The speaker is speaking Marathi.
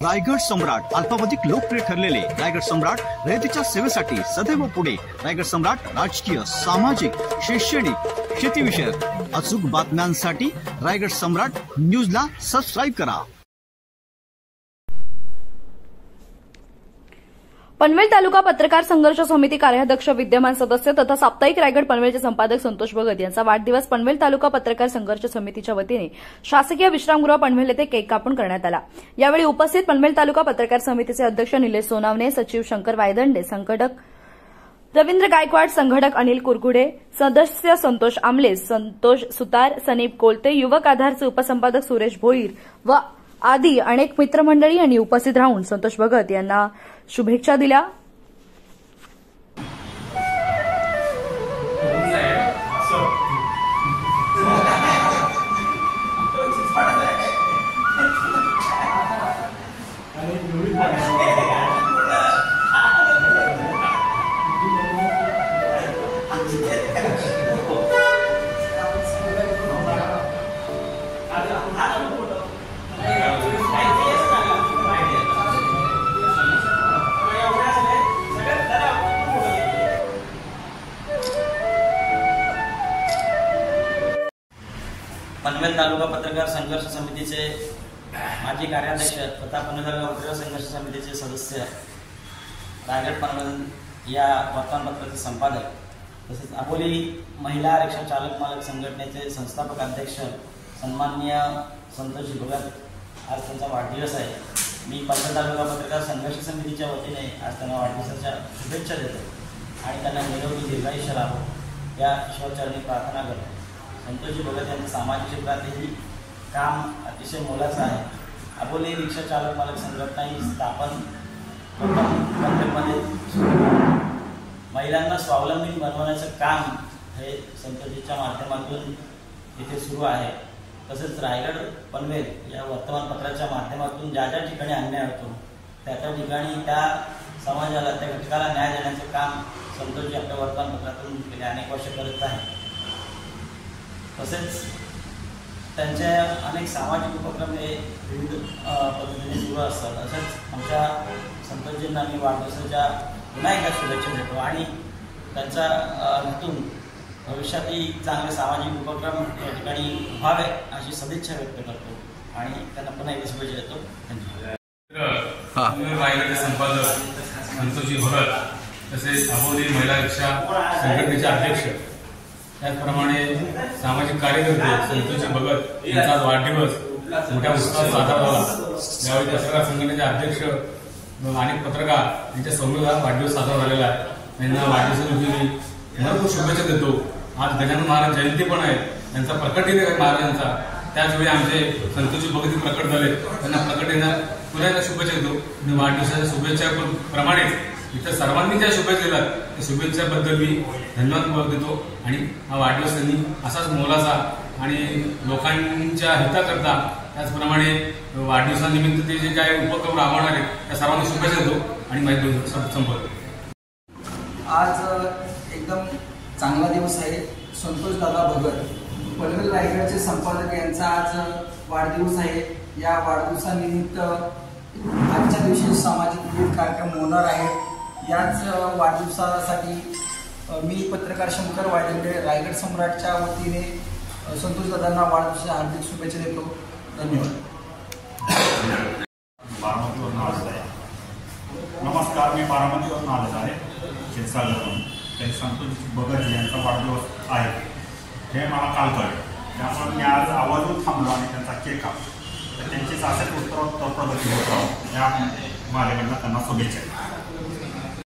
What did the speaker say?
रायगड सम्राट अल्पावधीत लोकप्रिय ठरलेले रायगड सम्राट रयतेच्या सेवेसाठी सदैव पुढे। रायगड सम्राट राजकीय, सामाजिक, शैक्षणिक, शेतीविषयक अचूक बातम्यांसाठी रायगड सम्राट न्यूजला सबस्क्राइब करा। पनवेल तालुका पत्रकार संघर्ष समिती कार्याध्यक्ष, विद्यमान सदस्य तथा साप्ताहिक रायगड पनवेलचे संपादक संतोष भगत यांचा वाढदिवस पनवेल तालुका पत्रकार संघर्ष समितीच्या वतीने शासकीय विश्रामगृह पनवेल येथे केक कापून करण्यात आला। यावेळी उपस्थित पनवेल तालुका पत्रकार समितीचे अध्यक्ष निलेश सोनावणे, सचिव शंकर वायदंडे, संघटक रवींद्र गायकवाड, संघटक अनिल कुरकुडे, सदस्य संतोष आमले, संतोष सुतार, सनीप कोलते, युवक आधारचे उपसंपादक सुरेश भोईर व आदी अनेक मित्रमंडळी यांनी उपस्थित राहून संतोष भगत यांना शुभेच्छा दिल्या। पनवेल तालुका पत्रकार संघर्ष समितीचे माजी कार्याध्यक्ष तथा पनवेल तालुका पत्रकार संघर्ष समितीचे सदस्य, रायगड पनवेल या वर्तमानपत्राचे संपादक तसेच अबोली महिला रिक्षा चालक मालक संघटनेचे संस्थापक अध्यक्ष सन्माननीय संतोष भगत, आज त्यांचा वाढदिवस आहे। मी पनवेल तालुका पत्रकार संघर्ष समितीच्या वतीने आज त्यांना वाढदिवसाच्या शुभेच्छा देतो आणि त्यांना निरोगी दीर्घायुष्य लाभो या ईश्वरचरणी प्रार्थना करतो। संतोषजी भगत यांचं सामाजिक क्षेत्रातही काम अतिशय मोलाचं आहे। अबोली रिक्षा चालक मालक संघटना ही स्थापन पनवेलमध्ये महिलांना स्वावलंबी बनवण्याचं काम हे संतोषजीच्या माध्यमातून इथे सुरू आहे। तसेच रायगड पनवेल या वर्तमानपत्राच्या माध्यमातून ज्या ज्या ठिकाणी अन्याय होतो त्या त्या ठिकाणी त्या समाजाला, त्या घटकाला न्याय देण्याचं काम संतोषजी आपल्या वर्तमानपत्रातून गेले अनेक वर्ष करत आहे। तसेच त्यांचे अनेक सामाजिक उपक्रम हे विविध पद्धतीने सुरू असतात। तसेच आमच्या संतोषजींना मी वाढदिवसाच्या पुन्हा एकदा शुभेच्छा देतो आणि त्यांच्या हातून भविष्यातही चांगले सामाजिक उपक्रम या ठिकाणी व्हावे अशी सदिच्छा व्यक्त करतो आणि त्यांना पुन्हा एकदा शुभेच्छा देतो। धन्यवाद। संपादक संतोषजी भगत तसेच अबोली महिला रिक्षा संघटनेचे अध्यक्ष, त्याचप्रमाणे सामाजिक कार्यकर्ते संतोषजी भगत यांचा आज वाढदिवस मोठ्या उत्साहात साजरा झाला। यावेळी पत्रकार संघटनेचे अध्यक्ष अनेक पत्रकार यांच्या समूहात वाढदिवस साजरा झालेला आहे। त्यांना वाढदिवसानिमित्त मी भरपूर शुभेच्छा देतो। आज गजानन महाराज जयंती पण आहे, त्यांचा प्रकट दिन आहे महाराजांचा। त्याचवेळी आमचे संतोषजी भगत प्रकट झाले, त्यांना प्रकट दिनात पुन्हा एकदा शुभेच्छा देतो आणि वाढदिवसाच्या शुभेच्छा प्रमाणेच इतर सर्वांनी ज्या शुभेच्छा दिल्यात त्या शुभेच्छाबद्दल मी धन्यवाद देतो आणि हा वाढदिवस त्यांनी असाच मोलाचा आणि लोकांच्या हिताकरता, त्याचप्रमाणे वाढदिवसानिमित्त ते जे काही उपक्रम राबवणार आहेत त्या सर्वांनी शुभेच्छा देतो आणि माहिती संपवतो। आज एकदम चांगला दिवस आहे। संतोष दादा भगत पनवेल रायगडचे संपादक यांचा आज वाढदिवस आहे। या वाढदिवसानिमित्त आजच्या दिवशी सामाजिक विविध कार्यक्रम होणार आहेत। याच वाढदिवसासाठी मी पत्रकार शंकर वायदंडे रायगड सम्राटच्या वतीने संतोष दादांना वाढदिवसाच्या हार्दिक शुभेच्छा देतो। धन्यवाद। नमस्कार, मी बारामतीवरून आलेलो आहे शिरसागरवरून। ते संतोष भगत यांचा वाढदिवस आहे हे मला काल कळले, त्यामुळे मी आज आवर्जून थांबलो आणि त्यांचा केक कापला। त्यांची सासर उत्तरोत्तर प्रगती होत राहो या माझ्याकडनं त्यांना शुभेच्छा।